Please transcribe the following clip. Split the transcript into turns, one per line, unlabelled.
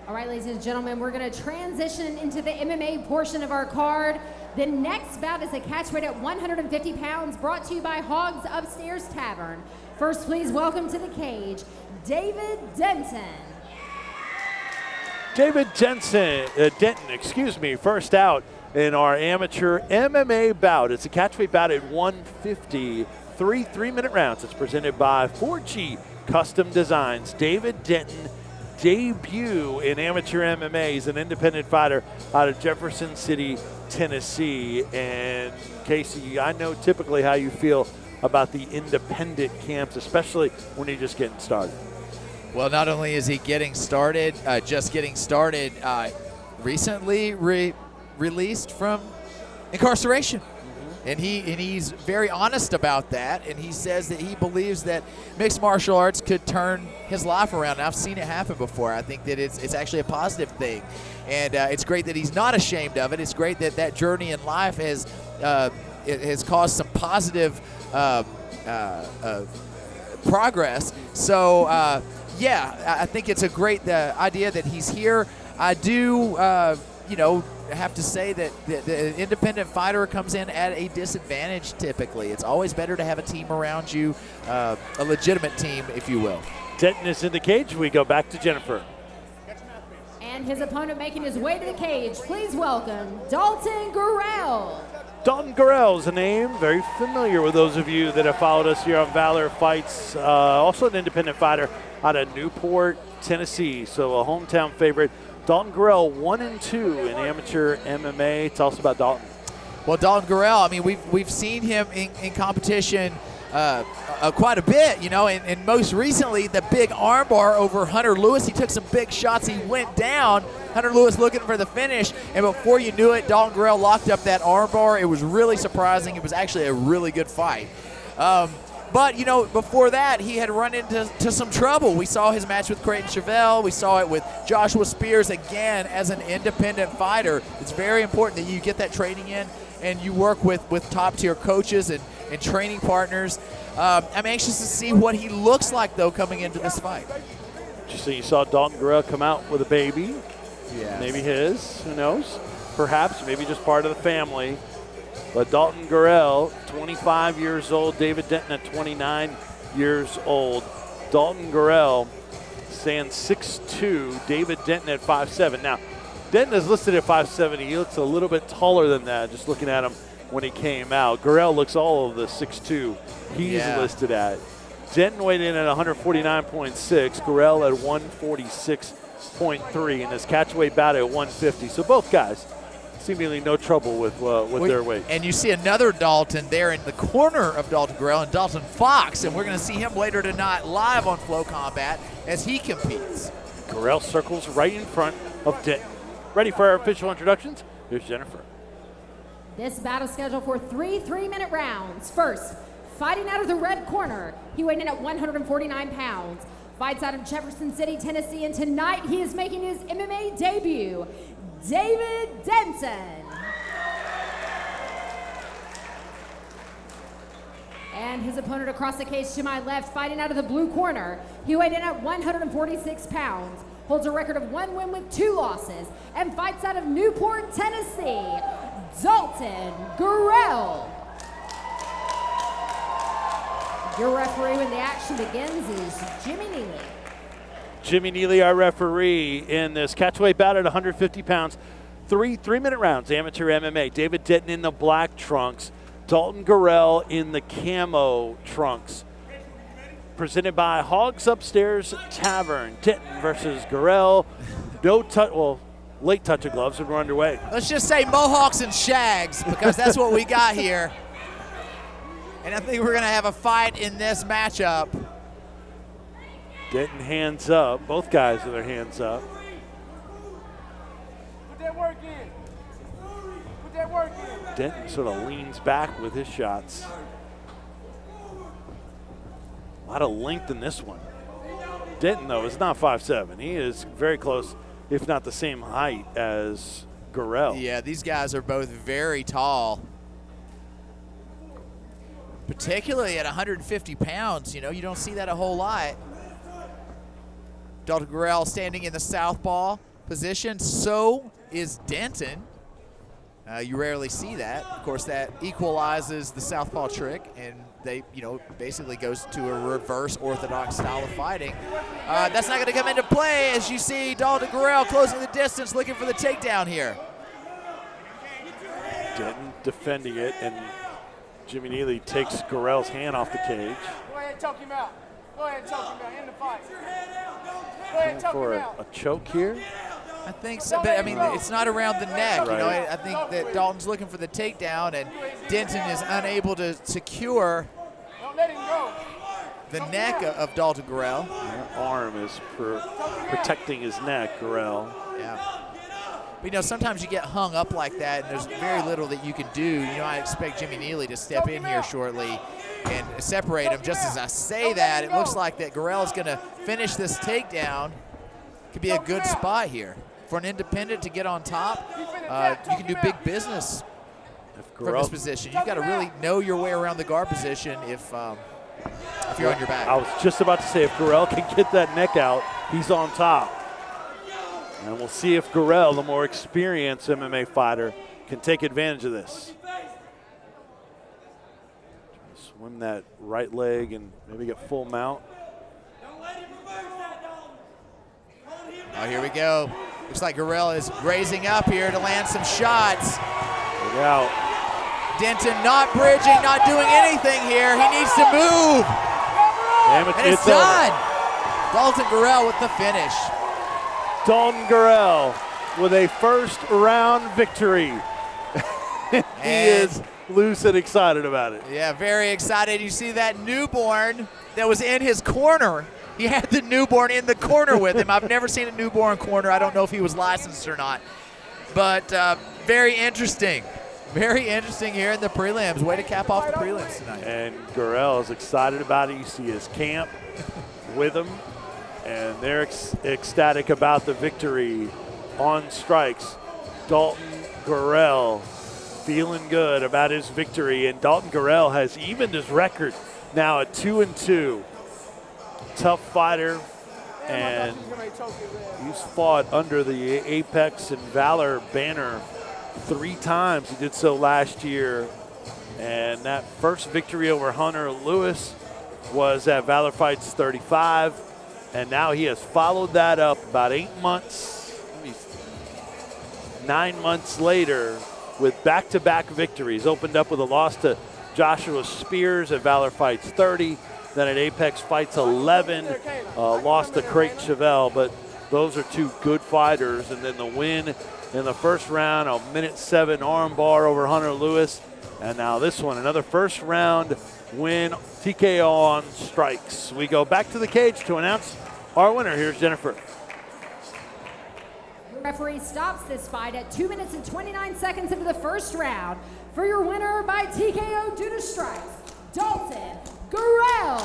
All right, ladies and gentlemen, we're going to transition into the MMA portion of our card. The next bout is a catchweight at 150 pounds, brought to you by Hogs Upstairs Tavern. First, please welcome to the cage, David Denton.
David Denton, first out in our amateur MMA bout. It's a catchweight bout at 150, three-minute rounds. It's presented by 4G Custom Designs. David Denton, debut in amateur MMA. He's an independent fighter out of Jefferson City, Tennessee. And Casey, I know typically how you feel about the independent camps, especially when you're just getting started.
Well, not only is he getting started, recently released from incarceration. And he's very honest about that, and he says that he believes that mixed martial arts could turn his life around. And I've seen it happen before. I think that it's actually a positive thing, and it's great that he's not ashamed of it. It's great that that journey in life has caused some positive progress. So yeah, I think it's a great idea that he's here. I do, have to say that the independent fighter comes in at a disadvantage typically. It's always better to have a team around you, a legitimate team, if you will.
Denton is in the cage. We go back to Jennifer.
And his opponent making his way to the cage. Please welcome Dalton Gorrell.
Dalton Gorrell is a name very familiar with those of you that have followed us here on Valor Fights. Also an independent fighter out of Newport, Tennessee, so a hometown favorite. Dalton Gorrell 1-2 in amateur MMA. Tell us about Dalton.
Well, Dalton Gorrell, I mean, we've seen him in competition quite a bit, and most recently the big armbar over Hunter Lewis. He took some big shots. He went down. Hunter Lewis looking for the finish, and before you knew it, Dalton Gorrell locked up that armbar. It was really surprising. It was actually a really good fight. But, before that, he had run into some trouble. We saw his match with Creighton Chevelle. We saw it with Joshua Spears. Again, as an independent fighter, it's very important that you get that training in and you work with top-tier coaches and training partners. I'm anxious to see what he looks like, though, coming into this fight.
Just so you saw Dalton Gorrell come out with a baby.
Yes.
Maybe his, who knows? Perhaps, maybe just part of the family. But Dalton Gorrell, 25 years old. David Denton at 29 years old. Dalton Gorrell stands 6'2". David Denton at 5'7". Now, Denton is listed at 5'7". He looks a little bit taller than that, just looking at him when he came out. Gorrell looks all of the 6'2" he's listed at. Denton weighed in at 149.6. Gorrell at 146.3. And his catchweight bout at 150. So both guys seemingly no trouble with their weight.
And you see another Dalton there in the corner of Dalton Gorrell and Dalton Fox, and we're going to see him later tonight live on Flow Combat as he competes.
Gorrell circles right in front of Denton. Ready for our official introductions? Here's Jennifer.
This battle is scheduled for three-minute rounds. First, fighting out of the red corner, he weighed in at 149 pounds. Fights out of Jefferson City, Tennessee, and tonight he is making his MMA debut, David Denton. And his opponent across the cage to my left, fighting out of the blue corner. He weighed in at 146 pounds, holds a record of 1 win with 2 losses, and fights out of Newport, Tennessee, Dalton Gorrell. Your referee when the action begins is Jimmy Neely.
Jimmy Neely, our referee, in this catchweight bout at 150 pounds. Three-minute rounds, amateur MMA. David Denton in the black trunks. Dalton Gorrell in the camo trunks. Presented by Hogs Upstairs Tavern. Denton versus Gorrell. Late touch of gloves, and we're underway.
Let's just say Mohawks and Shags, because that's what we got here. And I think we're going to have a fight in this matchup.
Denton hands up. Both guys with their hands up.
Put that work in. Put that work in.
Denton sort of leans back with his shots. A lot of length in this one. Denton, though, is not 5'7". He is very close, if not the same height as Gorrell.
Yeah, these guys are both very tall. Particularly at 150 pounds, you don't see that a whole lot. Dalton Gorrell standing in the southpaw, position. So is Denton. You rarely see that. Of course, that equalizes the southpaw trick, and they, basically goes to a reverse orthodox style of fighting. That's not going to come into play as you see Dalton Gorrell closing the distance, looking for the takedown here.
Denton defending it, and Jimmy Neely takes Gorrell's hand off the cage.
Go ahead and choke him out. Go ahead and choke him out. End the fight. Go ahead and choke
For
him out.
a choke here.
I think so, but I mean, it's not around the neck.
Right.
I think that Dalton's looking for the takedown, and Denton is unable to secure
Don't let him go.
the neck of Dalton Gorrell.
That arm is protecting his neck, Gorrell.
Yeah. But, sometimes you get hung up like that, and there's very little that you can do. I expect Jimmy Neely to step in here shortly and separate him. Just as I say that, it looks like that Gorrell is going to finish this takedown. Could be a good spot here. For an independent to get on top, you can do big business from this position. You've got to really know your way around the guard position if you're on your back.
I was just about to say, if Gorrell can get that neck out, he's on top. And we'll see if Gorrell, the more experienced MMA fighter, can take advantage of this. Swim that right leg and maybe get full mount.
Oh, here we go. Looks like Gorrell is raising up here to land some shots.
Look out.
Denton not bridging, not doing anything here. He needs to move.
Damn it,
And it's
over.
done. Dalton Gorrell with the finish.
Dalton Gorrell with a first round victory. He is loose and excited about it.
Yeah, very excited. You see that newborn that was in his corner. He had the newborn in the corner with him. I've never seen a newborn corner. I don't know if he was licensed or not. But very interesting. Very interesting here in the prelims. Way to cap off the prelims tonight.
And Gorrell is excited about it. You see his camp with him, and they're ecstatic about the victory on strikes. Dalton Gorrell feeling good about his victory, and Dalton Gorrell has evened his record now at 2-2. Tough fighter, and he's fought under the Apex and Valor banner 3 times. He did so last year, and that first victory over Hunter Lewis was at Valor Fights 35, and now he has followed that up about 9 months later with back-to-back victories. Opened up with a loss to Joshua Spears at Valor Fights 30, then at Apex Fights 11, lost to Creighton Chevelle, but those are 2 good fighters. And then the win in the first round, a minute 7 arm bar over Hunter Lewis. And now this one, another first round win, TKO on strikes. We go back to the cage to announce our winner. Here's Jennifer.
The referee stops this fight at 2 minutes and 29 seconds into the first round. For your winner by TKO due to strikes, Dalton Gorrell.